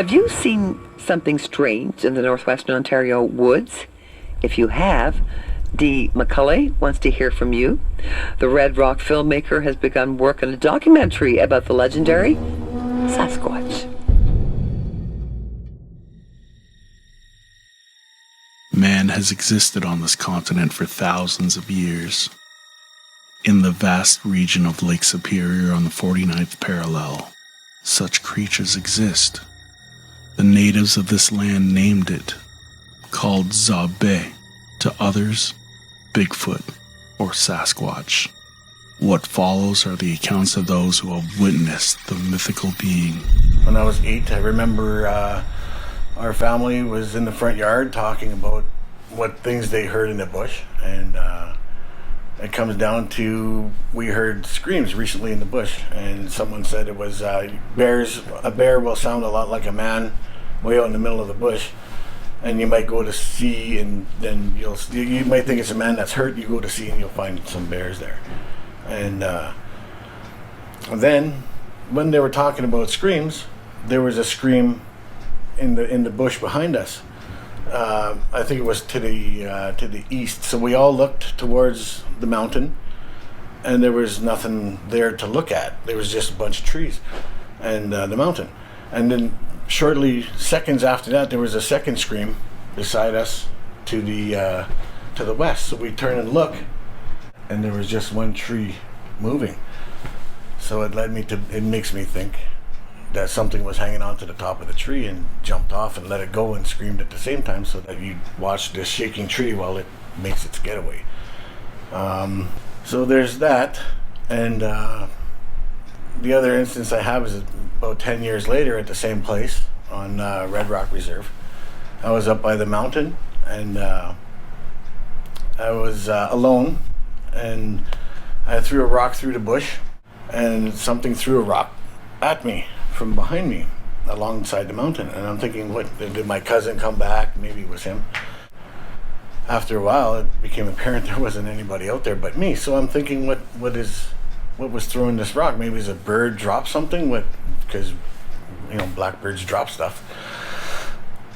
Have you seen something strange in the northwestern Ontario woods? If you have, Dee McCullay wants to hear from you. The Red Rock filmmaker has begun work on a documentary about the legendary Sasquatch. Man has existed on this continent for thousands of years. In the vast region of Lake Superior on the 49th parallel, such creatures exist. The natives of this land named it, called Zabe, to others, Bigfoot or Sasquatch. What follows are the accounts of those who have witnessed the mythical being. When I was 8, I remember our family was in the front yard talking about what things they heard in the bush, and it comes down to, we heard screams recently in the bush, and someone said it was bears. A bear will sound a lot like a man way out in the middle of the bush, and you might go to see, and then you might think it's a man that's hurt. You go to see and you'll find some bears there. And then when they were talking about screams, there was a scream in the bush behind us. I think it was to the east. So we all looked towards the mountain, and there was nothing there to look at. There was just a bunch of trees and the mountain. And then shortly, seconds after that, there was a second scream beside us to the west. So we turn and look, and there was just one tree moving. So it makes me think that something was hanging onto the top of the tree and jumped off and let it go and screamed at the same time, so that you watch this shaking tree while it makes its getaway. So there's that. And the other instance I have is about 10 years later at the same place on Red Rock Reserve. I was up by the mountain, and I was alone, and I threw a rock through the bush, and something threw a rock at me from behind me alongside the mountain. And I'm thinking, what, did my cousin come back? Maybe it was him. After a while, it became apparent there wasn't anybody out there but me. So I'm thinking, what was throwing this rock? Maybe it's a bird dropped something, because blackbirds drop stuff.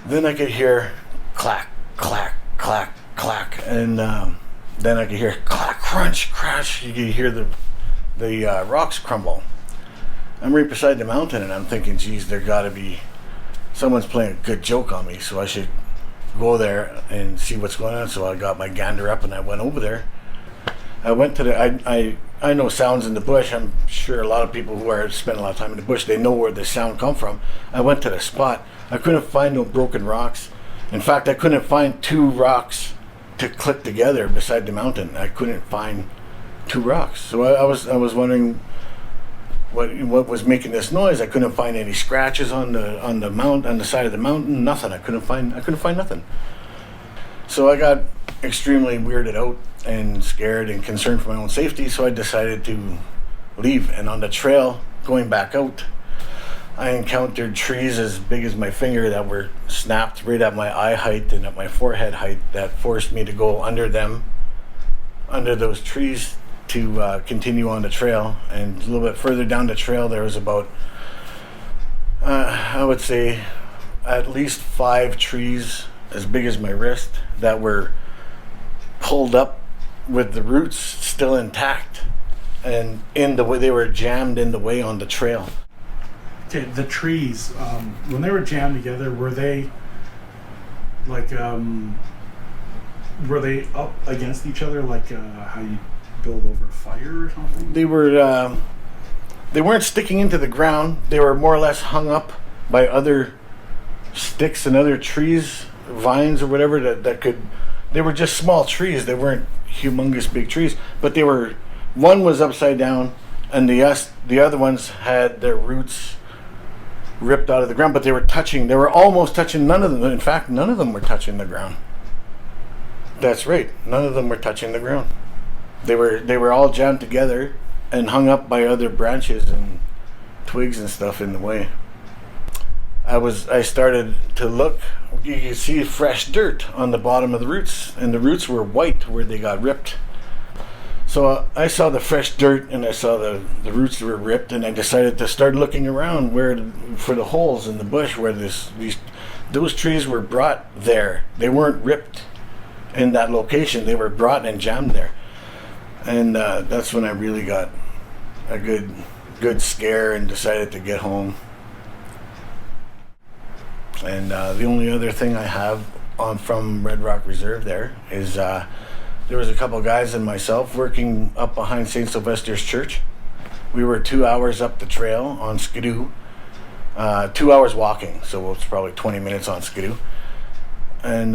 Then I could hear clack, clack, clack, clack, and then I could hear clack, crunch, crash. You could hear the rocks crumble. I'm right beside the mountain, and I'm thinking, geez, there gotta be someone's playing a good joke on me, so I should go there and see what's going on. So I got my gander up and I went over there. I went to I know sounds in the bush. I'm sure a lot of people who spend a lot of time in the bush, they know where the sound come from. I went to the spot. I couldn't find no broken rocks. In fact, I couldn't find two rocks to click together beside the mountain. I couldn't find two rocks. So I was wondering what was making this noise. I couldn't find any scratches on the side of the mountain. Nothing. I couldn't find nothing. So I got extremely weirded out and scared and concerned for my own safety. So I decided to leave. And on the trail going back out, I encountered trees as big as my finger that were snapped right at my eye height and at my forehead height, that forced me to go under those trees to continue on the trail. And a little bit further down the trail, there was about I would say at least 5 trees as big as my wrist that were pulled up with the roots still intact, and in the way they were jammed in the way on the trail. Okay, the trees, when they were jammed together, were they like were they up against each other, like how you build over fire or something? They weren't sticking into the ground. They were more or less hung up by other sticks and other trees, vines or whatever that could. They were just small trees. They weren't humongous big trees, but one was upside down, and the other ones had their roots ripped out of the ground, but they were almost touching. None of them, in fact, none of them were touching the ground. That's right, none of them were touching the ground. They were all jammed together and hung up by other branches and twigs and stuff in the way. I started to look. You could see fresh dirt on the bottom of the roots, and the roots were white where they got ripped. So I saw the fresh dirt, and I saw the roots that were ripped, and I decided to start looking around for the holes in the bush where those trees were brought there. They weren't ripped in that location. They were brought and jammed there. And that's when I really got a good scare and decided to get home. And the only other thing I have from Red Rock Reserve there is there was a couple guys and myself working up behind St. Sylvester's Church. We were 2 hours up the trail on Skidoo. 2 hours walking, so it's probably 20 minutes on Skidoo. And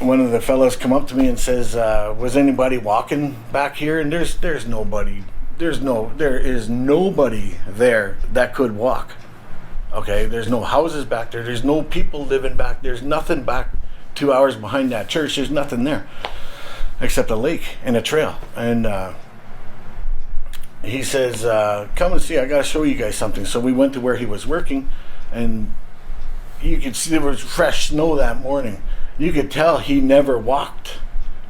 one of the fellows come up to me and says, was anybody walking back here? And there's nobody. There is nobody there that could walk. Okay, there's no houses back there. There's no people living back. There's nothing back 2 hours behind that church. There's nothing there except a lake and a trail. And he says, come and see, I gotta show you guys something. So we went to where he was working, and you could see there was fresh snow that morning. You could tell he never walked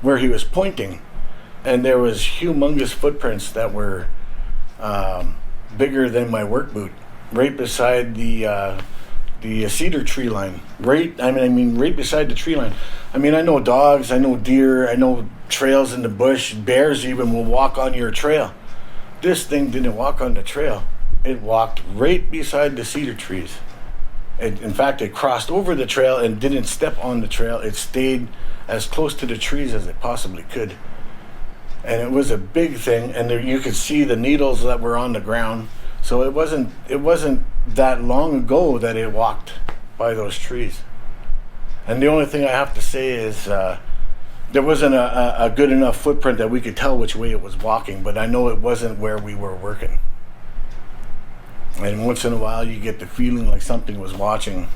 where he was pointing, and there was humongous footprints that were bigger than my work boot, right beside the cedar tree line. Right beside the tree line. I mean, I know dogs, I know deer, I know trails in the bush. Bears even will walk on your trail. This thing didn't walk on the trail. It walked right beside the cedar trees. In fact, it crossed over the trail and didn't step on the trail. It stayed as close to the trees as it possibly could. And it was a big thing, and there, you could see the needles that were on the ground. So it wasn't that long ago that it walked by those trees. And the only thing I have to say is there wasn't a good enough footprint that we could tell which way it was walking, but I know it wasn't where we were working. And once in a while you get the feeling like something was watching.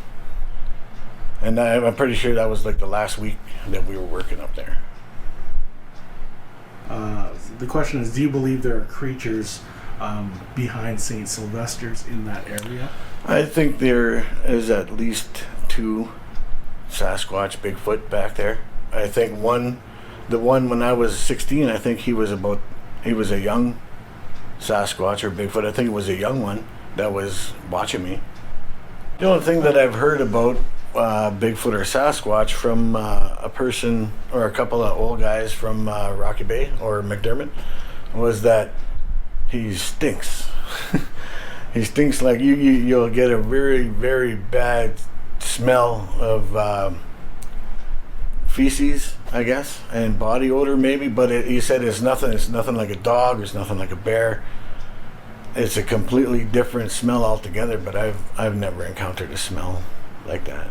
And I'm pretty sure that was like the last week that we were working up there. The question is, do you believe there are creatures behind St. Sylvester's in that area? I think there is at least 2 Sasquatch Bigfoot back there. I think the one when I was 16, I think he was a young Sasquatch or Bigfoot. I think it was a young one that was watching me. The only thing that I've heard about Bigfoot or Sasquatch from a person or a couple of old guys from Rocky Bay or McDermott was that he stinks. He stinks like you'll get a very, very bad smell of feces, I guess, and body odor maybe, but he said it's nothing like a dog, it's nothing like a bear. It's a completely different smell altogether, but I've never encountered a smell like that.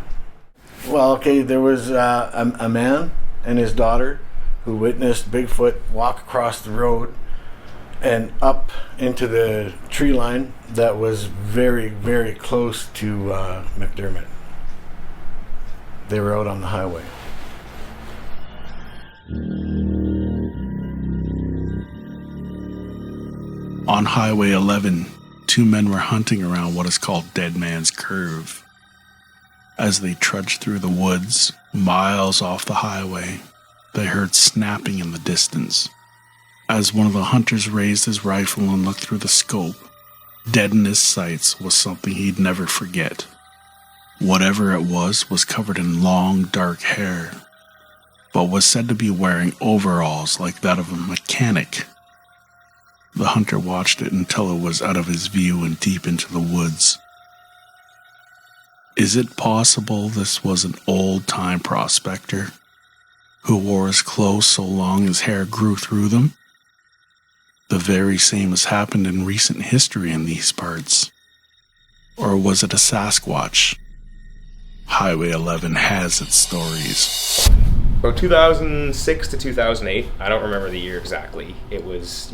Well, okay, there was a man and his daughter who witnessed Bigfoot walk across the road and up into the tree line that was very, very close to McDermott. They were out on the highway. On Highway 11, 2 men were hunting around what is called Dead Man's Curve. As they trudged through the woods, miles off the highway, they heard snapping in the distance. As one of the hunters raised his rifle and looked through the scope, dead in his sights was something he'd never forget. Whatever it was covered in long, dark hair, but was said to be wearing overalls like that of a mechanic. The hunter watched it until it was out of his view and deep into the woods. Is it possible this was an old-time prospector who wore his clothes so long his hair grew through them? The very same has happened in recent history in these parts. Or was it a Sasquatch? Highway 11 has its stories. About 2006 to 2008, I don't remember the year exactly. It was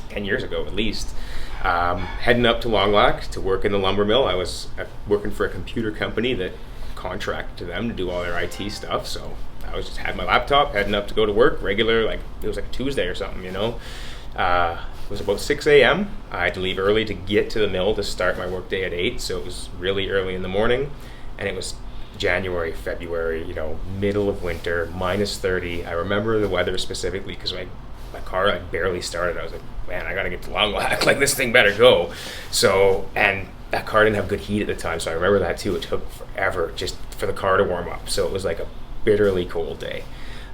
10 years ago at least. Heading up to Long Lac to work in the lumber mill. I was working for a computer company that contracted to them to do all their IT stuff. So I was just had my laptop, heading up to go to work, regular, like it was like a Tuesday or something, It was about 6 a.m. I had to leave early to get to the mill to start my work day at 8, so it was really early in the morning. And it was January, February, middle of winter, minus 30. I remember the weather specifically because my my car like barely started. I was like, man, I gotta get to Long Lac. Like, this thing better go. So, and that car didn't have good heat at the time, so I remember that too. It took forever just for the car to warm up. So it was like a bitterly cold day.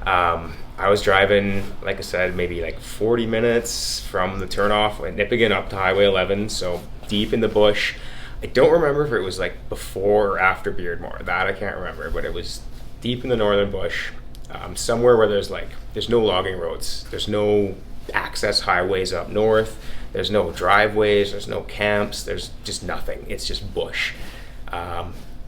I was driving, like I said, maybe like 40 minutes from the turnoff at Nipigon up to Highway 11, so deep in the bush. I don't remember if it was like before or after Beardmore. That I can't remember, but it was deep in the northern bush, somewhere where there's no logging roads, there's no access highways up north, there's no driveways, there's no camps, there's just nothing. It's just bush.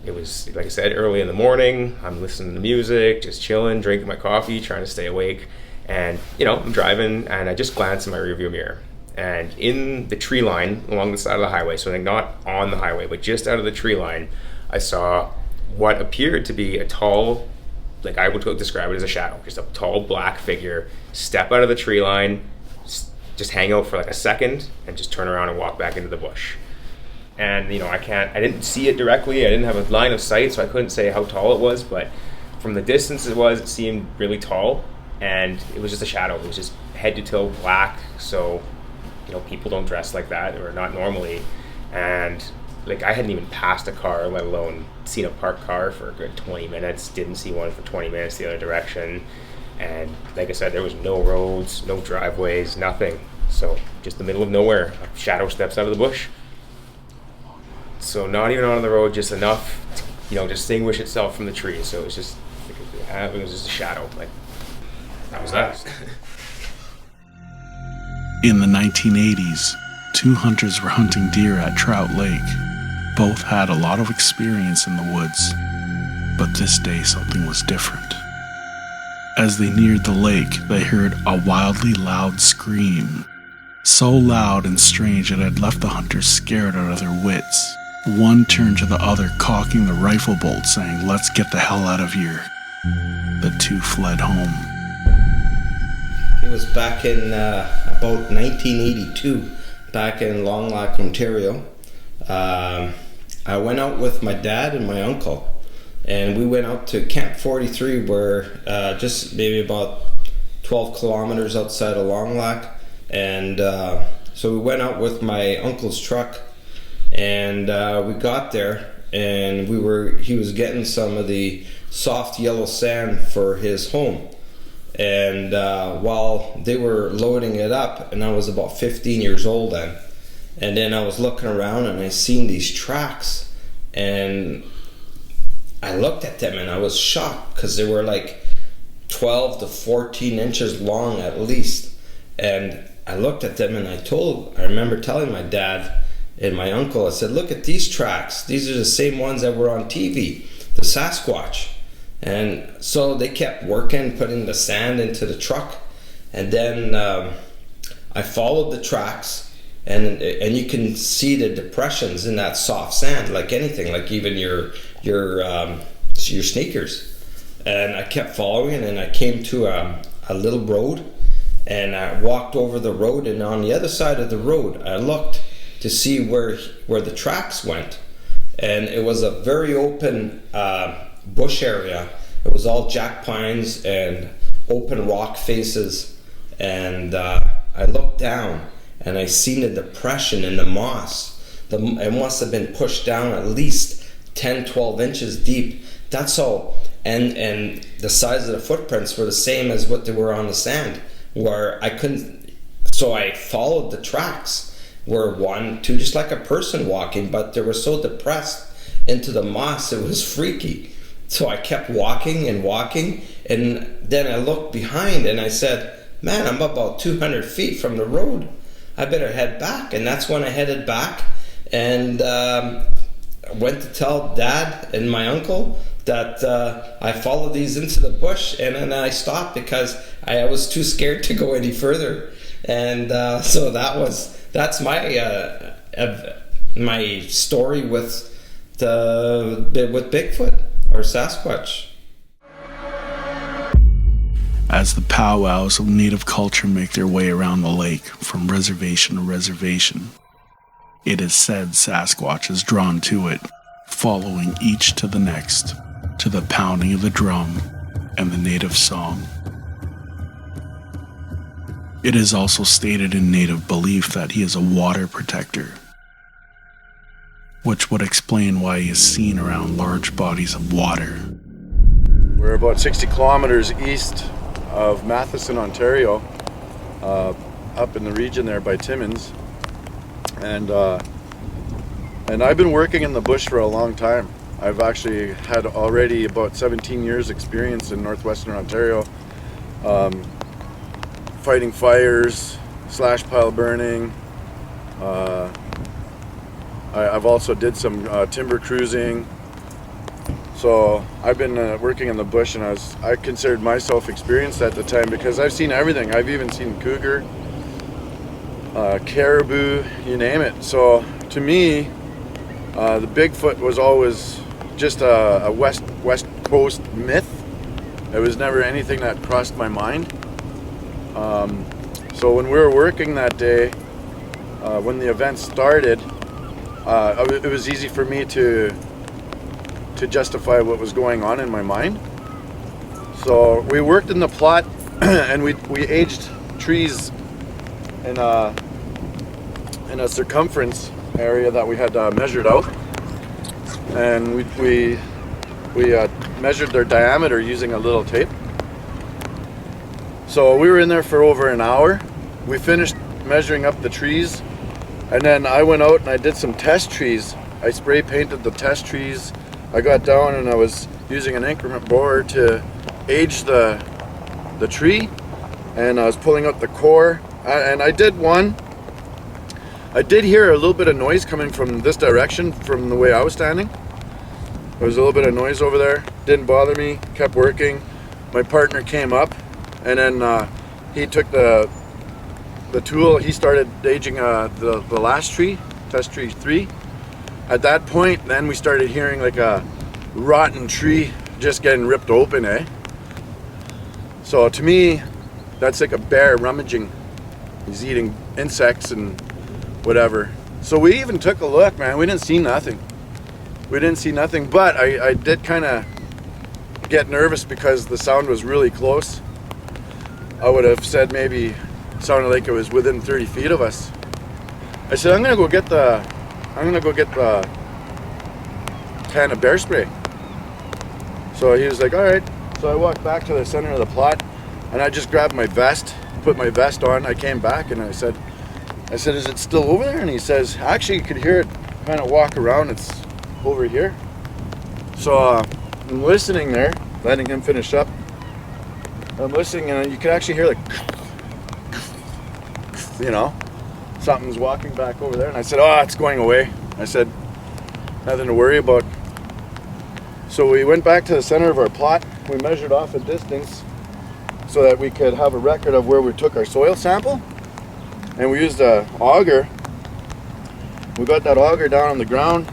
It was, like I said, early in the morning. I'm listening to music, just chilling, drinking my coffee, trying to stay awake. And, I'm driving, and I just glanced in my rearview mirror. And in the tree line along the side of the highway, so like not on the highway, but just out of the tree line, I saw what appeared to be a tall, like I would describe it as a shadow, just a tall black figure step out of the tree line, just hang out for like a second, and just turn around and walk back into the bush. And, I didn't see it directly. I didn't have a line of sight, so I couldn't say how tall it was. But from the distance it seemed really tall. And it was just a shadow. It was just head to toe black. So, people don't dress like that, or not normally. And, like, I hadn't even passed a car, let alone seen a parked car for a good 20 minutes. Didn't see one for 20 minutes the other direction. And, like I said, there was no roads, no driveways, nothing. So, just the middle of nowhere. A shadow steps out of the bush. So not even on the road, just enough to, distinguish itself from the trees. So it was just a shadow. Like, that was that. In the 1980s, two hunters were hunting deer at Trout Lake. Both had a lot of experience in the woods, but this day something was different. As they neared the lake, they heard a wildly loud scream. So loud and strange it had left the hunters scared out of their wits. One turned to the other, cocking the rifle bolt, saying, "Let's get the hell out of here." The two fled home. It was back in about 1982, back in Long Lac, Ontario. I went out with my dad and my uncle, and we went out to Camp 43, where just maybe about 12 kilometers outside of Long Lac. And so we went out with my uncle's truck. And we got there, and he was getting some of the soft yellow sand for his home. And while they were loading it up, and I was about 15 years old then, and then I was looking around and I seen these tracks, and I looked at them and I was shocked because they were like 12 to 14 inches long at least. And I looked at them and I remember telling my dad and my uncle, I said, "Look at these tracks. These are the same ones that were on TV, the Sasquatch." And so they kept working, putting the sand into the truck. And then I followed the tracks, and you can see the depressions in that soft sand, like anything, like even your sneakers. And I kept following, and I came to a little road, and I walked over the road, and on the other side of the road, I looked to see where the tracks went, and it was a very open bush area. It was all jack pines and open rock faces, and I looked down and I seen the depression in the moss. It must have been pushed down at least 10-12 inches deep. That's all. And the size of the footprints were the same as what they were on the sand, where I couldn't. So I followed the tracks, were 1, 2, just like a person walking, but they were so depressed into the moss, it was freaky. So I kept walking, and then I looked behind and I said, "Man, I'm about 200 feet from the road. I better head back." And that's when I headed back, and went to tell Dad and my uncle that I followed these into the bush, and then I stopped because I was too scared to go any further. And so that's my story with Bigfoot or Sasquatch. As the powwows of native culture make their way around the lake from reservation to reservation, it is said Sasquatch is drawn to it, following each to the next, to the pounding of the drum and the native song. It is also stated in native belief that he is a water protector, which would explain why he is seen around large bodies of water. We're about 60 kilometers east of Matheson, Ontario, up in the region there by Timmins, and I've been working in the bush for a long time. I've actually had already about 17 years experience in northwestern Ontario, fighting fires, slash pile burning. I've also did some timber cruising. So I've been working in the bush, and I considered myself experienced at the time because I've seen everything. I've even seen cougar, caribou, you name it. So to me, the Bigfoot was always just a west coast myth. It was never anything that crossed my mind. So when we were working that day, when the event started, it was easy for me to justify what was going on in my mind. So we worked in the plot and we aged trees in a circumference area that we had measured out, and we measured their diameter using a little tape. So we were in there for over an hour. We finished measuring up the trees, and then I went out and I did some test trees. I spray painted the test trees. I got down and I was using an increment borer to age the tree, and I was pulling out the core, and I did one. I did hear a little bit of noise coming from this direction from the way I was standing. There was a little bit of noise over there. Didn't bother me, kept working. My partner came up, and then he took the tool. He started aging the last tree, test tree 3. At that point, then we started hearing like a rotten tree just getting ripped open, eh? So to me, that's like a bear rummaging. He's eating insects and whatever. So we even took a look, man. We didn't see nothing. But I did kind of get nervous because the sound was really close. I would have said maybe it sounded like it was within 30 feet of us. I said, I'm gonna go get the can of bear spray. So he was like, all right. So I walked back to the center of the plot, and I just grabbed my vest, put my vest on. I came back and I said, is it still over there? And he says, actually, you could hear it kind of walk around. It's over here. So I'm listening there, letting him finish up. I'm listening, and you could actually hear like, something's walking back over there. And I said, oh, it's going away. I said, nothing to worry about. So we went back to the center of our plot. We measured off a distance so that we could have a record of where we took our soil sample. And we used an auger. We got that auger down on the ground.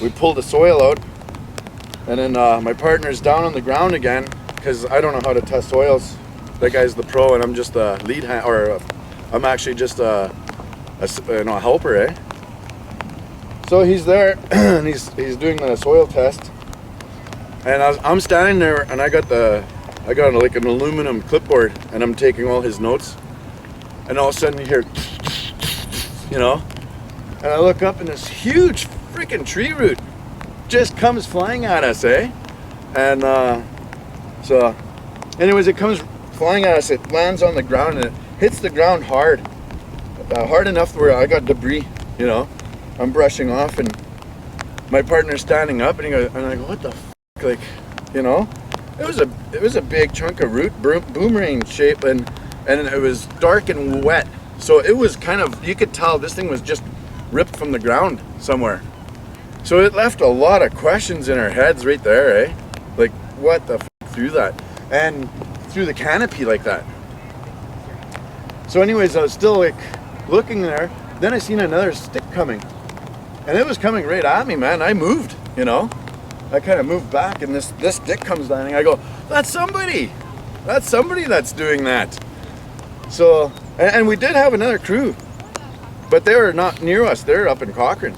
We pulled the soil out. And then my partner's down on the ground again, because I don't know how to test soils. That guy's the pro, and I'm just a lead hand, or I'm actually just a helper, eh? So he's there, and he's doing the soil test, and I'm standing there, and I got like an aluminum clipboard, and I'm taking all his notes, and all of a sudden you hear, and I look up, and this huge freaking tree root just comes flying at us, eh? And so, anyways, it comes flying at us. It lands on the ground, and it hits the ground hard enough where I got debris, I'm brushing off, and my partner's standing up, and I go, what the f***, like, it was a big chunk of root, boomerang shape, and it was dark and wet, so it was kind of, you could tell this thing was just ripped from the ground somewhere. So it left a lot of questions in our heads right there, eh? Like, what the f*** through that? And through the canopy like that. So anyways, I was still like looking there. Then I seen another stick coming. And it was coming right at me, man. I moved, I kind of moved back, and this stick comes down, and I go, that's somebody. That's somebody that's doing that. So, and we did have another crew, but they were not near us. They're up in Cochrane.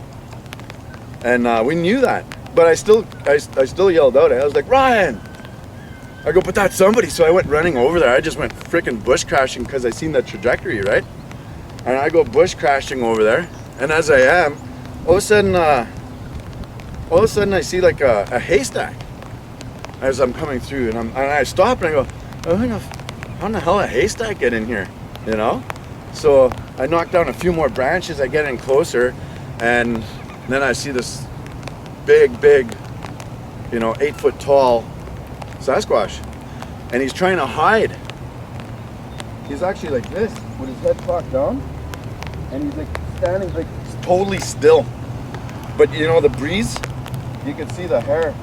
And we knew that. But I still yelled out. I was like, Ryan! I go, but that's somebody. So I went running over there. I just went freaking bush crashing because I seen the trajectory, right? And I go bush crashing over there. And as I am, all of a sudden I see like a haystack as I'm coming through, and I stop and I go, oh, how in the hell a haystack get in here, you know? So I knock down a few more branches, I get in closer, and then I see this big, 8-foot tall Sasquatch, and he's trying to hide. He's actually like this, with his head cocked down, and he's like standing like totally still. But you know the breeze, you can see the hair,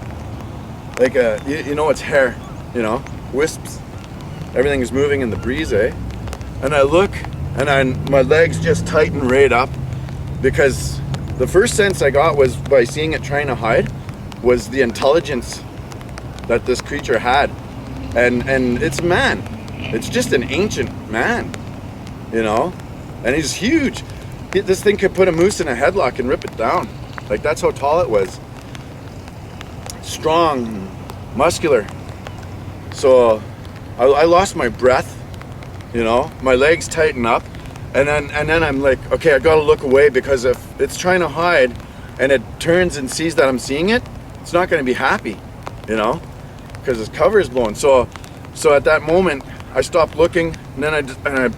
like it's hair, wisps. Everything is moving in the breeze, eh? And I look, and my legs just tighten right up, because the first sense I got was by seeing it trying to hide, was the intelligence that this creature had, and it's a man. It's just an ancient man, and he's huge. This thing could put a moose in a headlock and rip it down. Like, that's how tall it was. Strong, muscular. So I lost my breath, my legs tighten up, and then I'm like, okay, I gotta look away, because if it's trying to hide and it turns and sees that I'm seeing it, it's not gonna be happy, because its cover is blown. So at that moment, I stopped looking, and then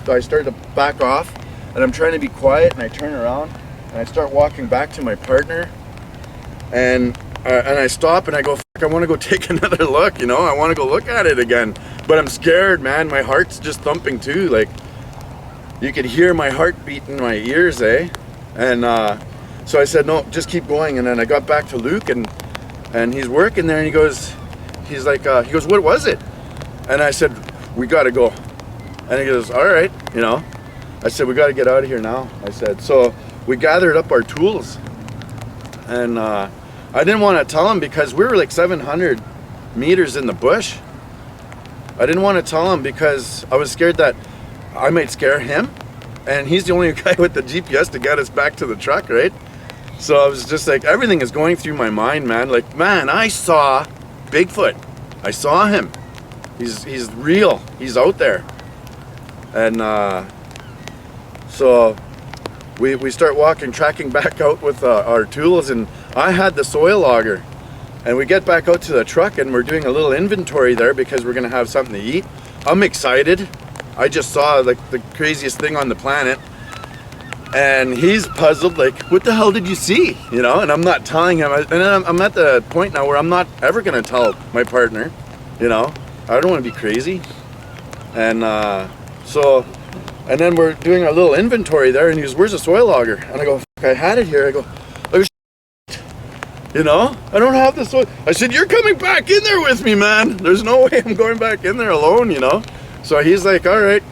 I started to back off, and I'm trying to be quiet, and I turn around, and I start walking back to my partner, and I stop, and I go, I want to go take another look, I want to go look at it again, but I'm scared, man. My heart's just thumping too, like, you could hear my heartbeat in my ears, eh? And so I said, no, just keep going. And then I got back to Luke, and he's working there, and he goes, what was it? And I said, we got to go. And he goes, all right, I said, we got to get out of here now. I said, so we gathered up our tools, and I didn't want to tell him, because we were like 700 meters in the bush. I didn't want to tell him because I was scared that I might scare him, and he's the only guy with the GPS to get us back to the truck, right? So I was just like, everything is going through my mind, man. Like, man, I saw Bigfoot. I saw him. He's real. He's out there. And so we start tracking back out with our tools, and I had the soil auger. And we get back out to the truck, and we're doing a little inventory there, because we're gonna have something to eat. I'm excited. I just saw like the craziest thing on the planet, and he's puzzled, like, what the hell did you see? And I'm not telling him. And I'm at the point now where I'm not ever gonna tell my partner. I don't want to be crazy. And and then we're doing a little inventory there, and he goes, where's the soil auger? And I go, I had it here. I go, I don't have the soil. I said, you're coming back in there with me, man. There's no way I'm going back in there alone, So he's like, all right,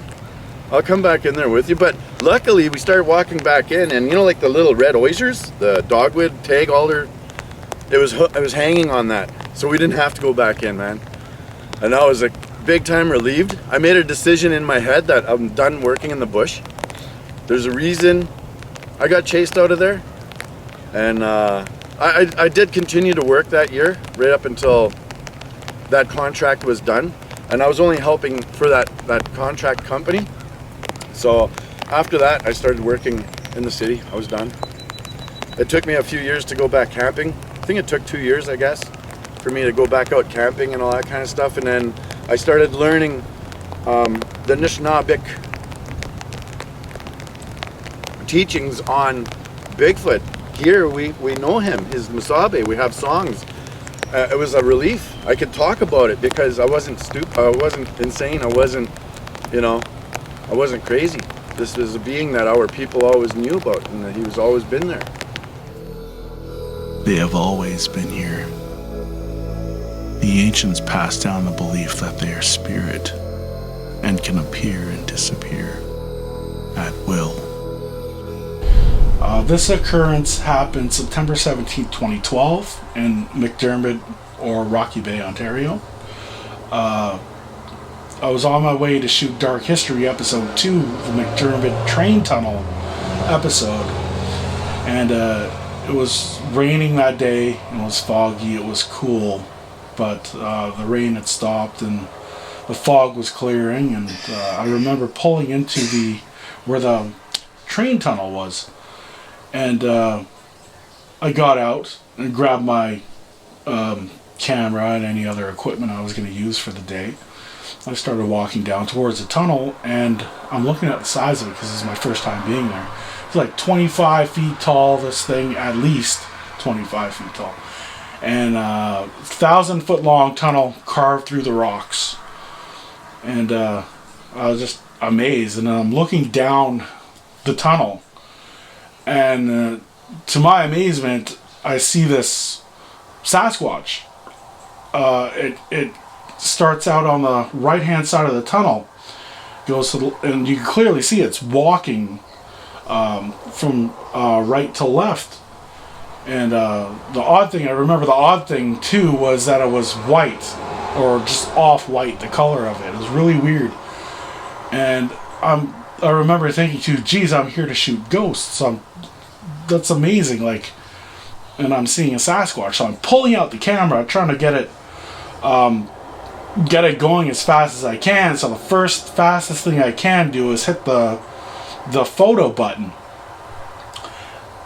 I'll come back in there with you. But luckily, we started walking back in, and like the little red oysters, the dogwood tag alder, it was hanging on that. So we didn't have to go back in, man. And I was like big time relieved. I made a decision in my head that I'm done working in the bush. There's a reason I got chased out of there. And I did continue to work that year, right up until that contract was done. And I was only helping for that contract company. So after that, I started working in the city. I was done. It took me a few years to go back camping. I think it took 2 years, I guess, for me to go back out camping and all that kind of stuff. And then I started learning the Anishinaabeg teachings on Bigfoot. Here we know him, his Musabe. We have songs. It was a relief. I could talk about it because I wasn't stupid. I wasn't insane. I wasn't, I wasn't crazy. This is a being that our people always knew about, and that he was always been there. They have always been here. The ancients passed down the belief that they are spirit and can appear and disappear at will. This occurrence happened September 17, 2012 in McDermott or Rocky Bay, Ontario. I was on my way to shoot Dark History episode 2, the McDermott train tunnel episode, and it was raining that day, it was foggy, it was cool, but the rain had stopped and the fog was clearing, and I remember pulling into where the train tunnel was, and I got out and grabbed my camera and any other equipment I was going to use for the day. I started walking down towards the tunnel, and I'm looking at the size of it because this is my first time being there. It's like 25 feet tall, this thing, at least 25 feet tall. And 1,000-foot long tunnel carved through the rocks. And I was just amazed. And I'm looking down the tunnel, and to my amazement, I see this Sasquatch. It starts out on the right-hand side of the tunnel, goes to and you can clearly see it's walking from right to left. And I remember the odd thing too was that it was white, or just off-white, the color of it. It was really weird. And I remember thinking too, geez, I'm here to shoot ghosts. That's amazing. And I'm seeing a Sasquatch, so I'm pulling out the camera, trying to get it going as fast as I can. So the fastest thing I can do is hit the photo button.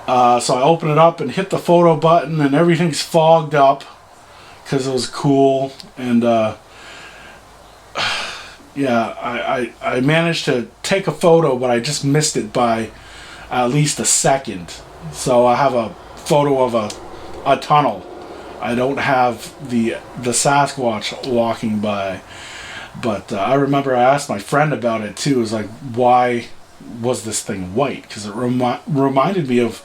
So I open it up and hit the photo button, and everything's fogged up because it was cool. And I managed to take a photo, but I just missed it by at least a second. So I have a photo of a tunnel. I don't have the Sasquatch walking by. But I remember I asked my friend about it too. It was like, why was this thing white? Because it reminded me of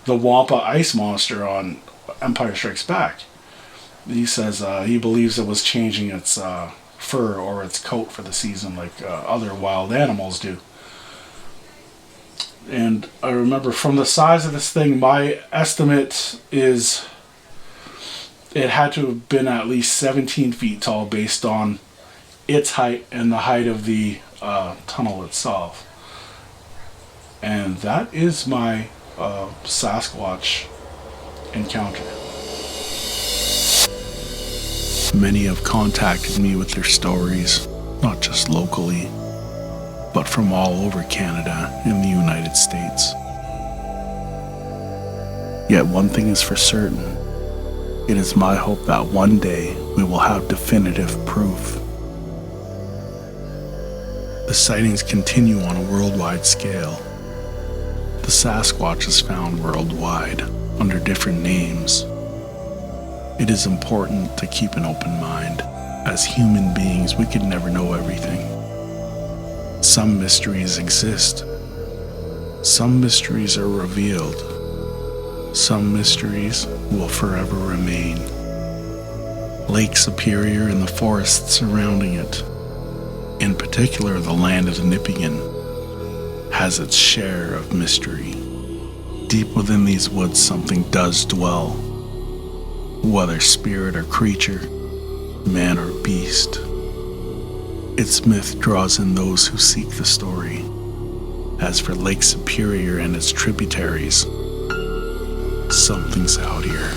the Wampa ice monster on Empire Strikes Back. He says he believes it was changing its fur or its coat for the season, like other wild animals do. And I remember from the size of this thing, my estimate is it had to have been at least 17 feet tall based on its height and the height of the tunnel itself. And that is my Sasquatch encounter. Many have contacted me with their stories, not just locally, but from all over Canada and the United States. Yet one thing is for certain, it is my hope that one day we will have definitive proof. The sightings continue on a worldwide scale. The Sasquatch is found worldwide under different names. It is important to keep an open mind. As human beings, we can never know everything. Some mysteries exist. Some mysteries are revealed. Some mysteries will forever remain. Lake Superior and the forests surrounding it, in particular the land of the Nipigon, has its share of mystery. Deep within these woods something does dwell, whether spirit or creature, man or beast. Its myth draws in those who seek the story. As for Lake Superior and its tributaries, something's out here.